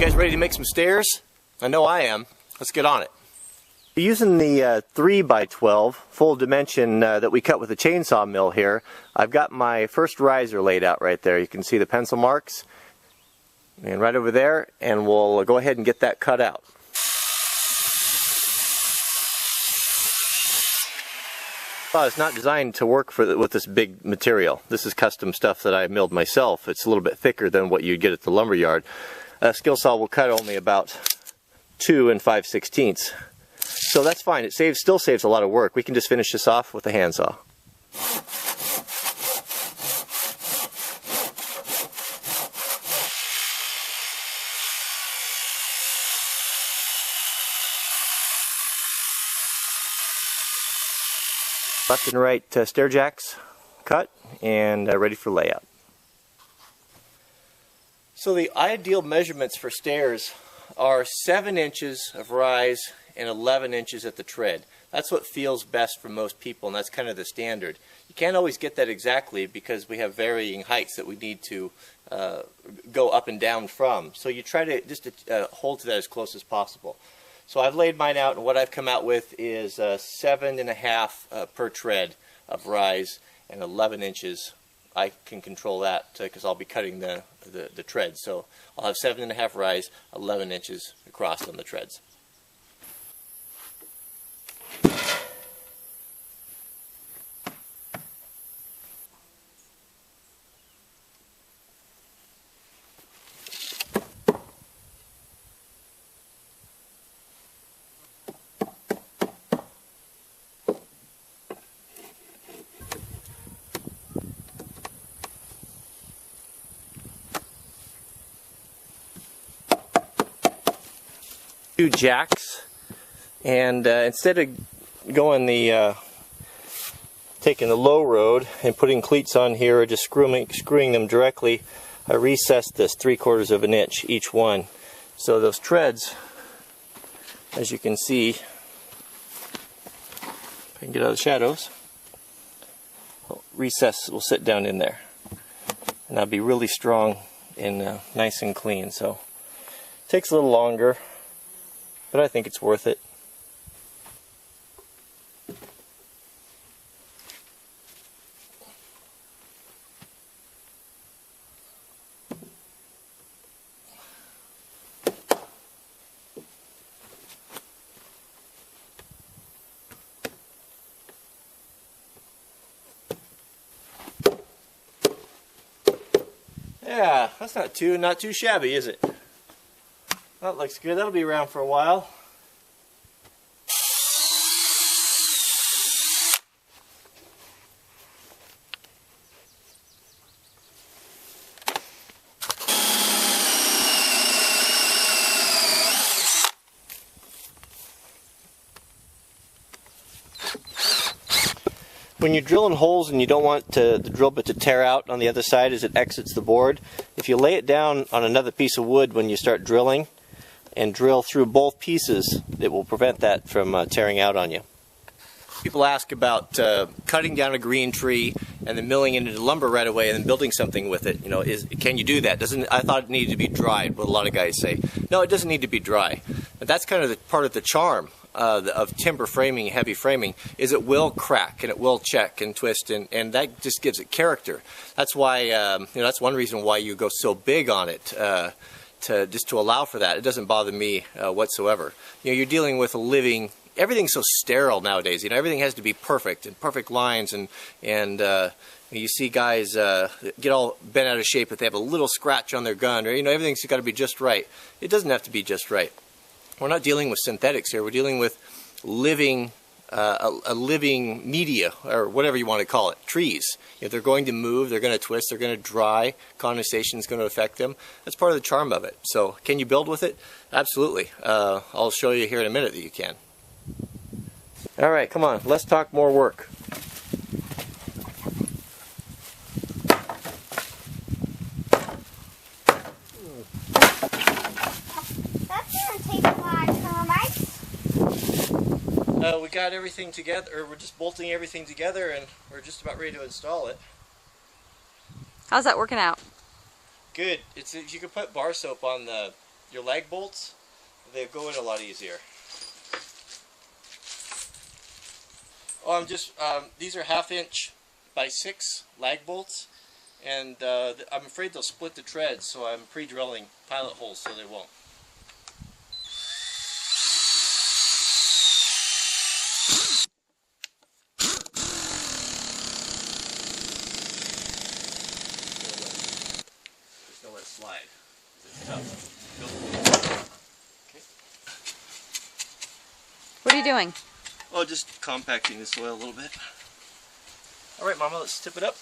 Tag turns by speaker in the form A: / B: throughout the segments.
A: You guys ready to make some stairs? I know I am. Let's get on it.
B: Using the 3x12 full dimension that we cut with a chainsaw mill here, I've got my first riser laid out right there. You can see the pencil marks. And right over there, and we'll go ahead and get that cut out. It's not designed to work with this big material. This is custom stuff that I milled myself. It's a little bit thicker than what you'd get at the lumber yard. A skill saw will cut only about 2 5/16. So that's fine. It still saves a lot of work. We can just finish this off with a handsaw. Left and right stair jacks cut and ready for layout.
A: So the ideal measurements for stairs are 7 inches of rise and 11 inches at the tread. That's what feels best for most people, and that's kind of the standard. You can't always get that exactly because we have varying heights that we need to go up and down from. So you try to just hold to that as close as possible. So I've laid mine out, and what I've come out with is 7.5 per tread of rise and 11 inches. I can control that because I'll be cutting the treads. So I'll have 7.5 rise, 11 inches across on the treads. Two jacks, and instead of going taking the low road and putting cleats on here or just screwing them directly, I recessed this 3/4 of an inch each one. So those treads, as you can see, if I can get out of the shadows, recess will sit down in there, and that'll be really strong and nice and clean. So it takes a little longer, but I think it's worth it. Yeah, that's not too shabby, is it? That looks good. That'll be around for a while. When you're drilling holes and you don't want the drill bit to tear out on the other side as it exits the board, if you lay it down on another piece of wood when you start drilling and drill through both pieces, it will prevent that from tearing out on you. People ask about cutting down a green tree and then milling it into lumber right away and then building something with it. You know, can you do that? I thought it needed to be dried. What a lot of guys say. No, it doesn't need to be dry. But that's kind of part of the charm of timber framing, heavy framing, is it will crack and it will check and twist, and that just gives it character. That's why that's one reason why you go so big on it, just to allow for that. It doesn't bother me whatsoever. You know, you're dealing with a living. Everything's so sterile nowadays. You know, everything has to be perfect and perfect lines, and you see guys get all bent out of shape if they have a little scratch on their gun, or everything's got to be just right. It doesn't have to be just right. We're not dealing with synthetics here. We're dealing with living, a living media, or whatever you want to call it. Trees. If they're going to move, they're going to twist, they're going to dry. Condensation is going to affect them. That's part of the charm of it. So, can you build with it? Absolutely. I'll show you here in a minute that you can. All right, come on. Let's talk more work. We got everything together, or we're just bolting everything together, and we're just about ready to install it.
C: How's that working out?
A: Good. You can put bar soap on the your lag bolts, they go in a lot easier. Oh, these are 1/2 inch by 6 lag bolts, and I'm afraid they'll split the treads, so I'm pre-drilling pilot holes so they won't. Just gonna let it slide. It's tough. Okay.
C: What are you doing?
A: Oh, just compacting the soil a little bit. All right, Mama, let's tip it up.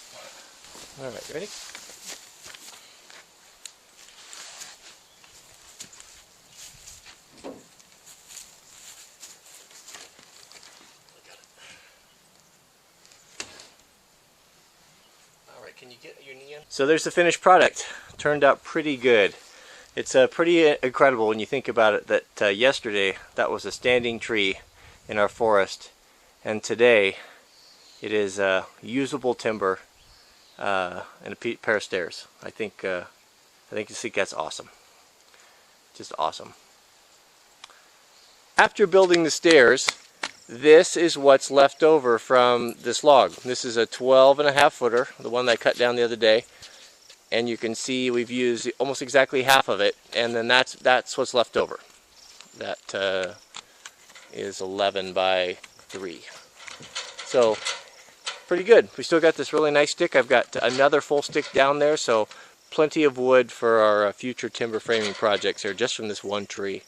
A: All right, ready? All right, can you get your knee in? So there's the finished product. Turned out pretty good. It's pretty incredible when you think about it that yesterday that was a standing tree in our forest, and today it is usable timber and a pair of stairs. I think that's awesome. Just awesome. After building the stairs, this is what's left over from this log. This is a 12.5 footer, the one that I cut down the other day, and you can see we've used almost exactly half of it, and then that's what's left over. That is 11 by 3. So pretty good. We still got this really nice stick. I've got another full stick down there, so plenty of wood for our future timber framing projects here just from this one tree.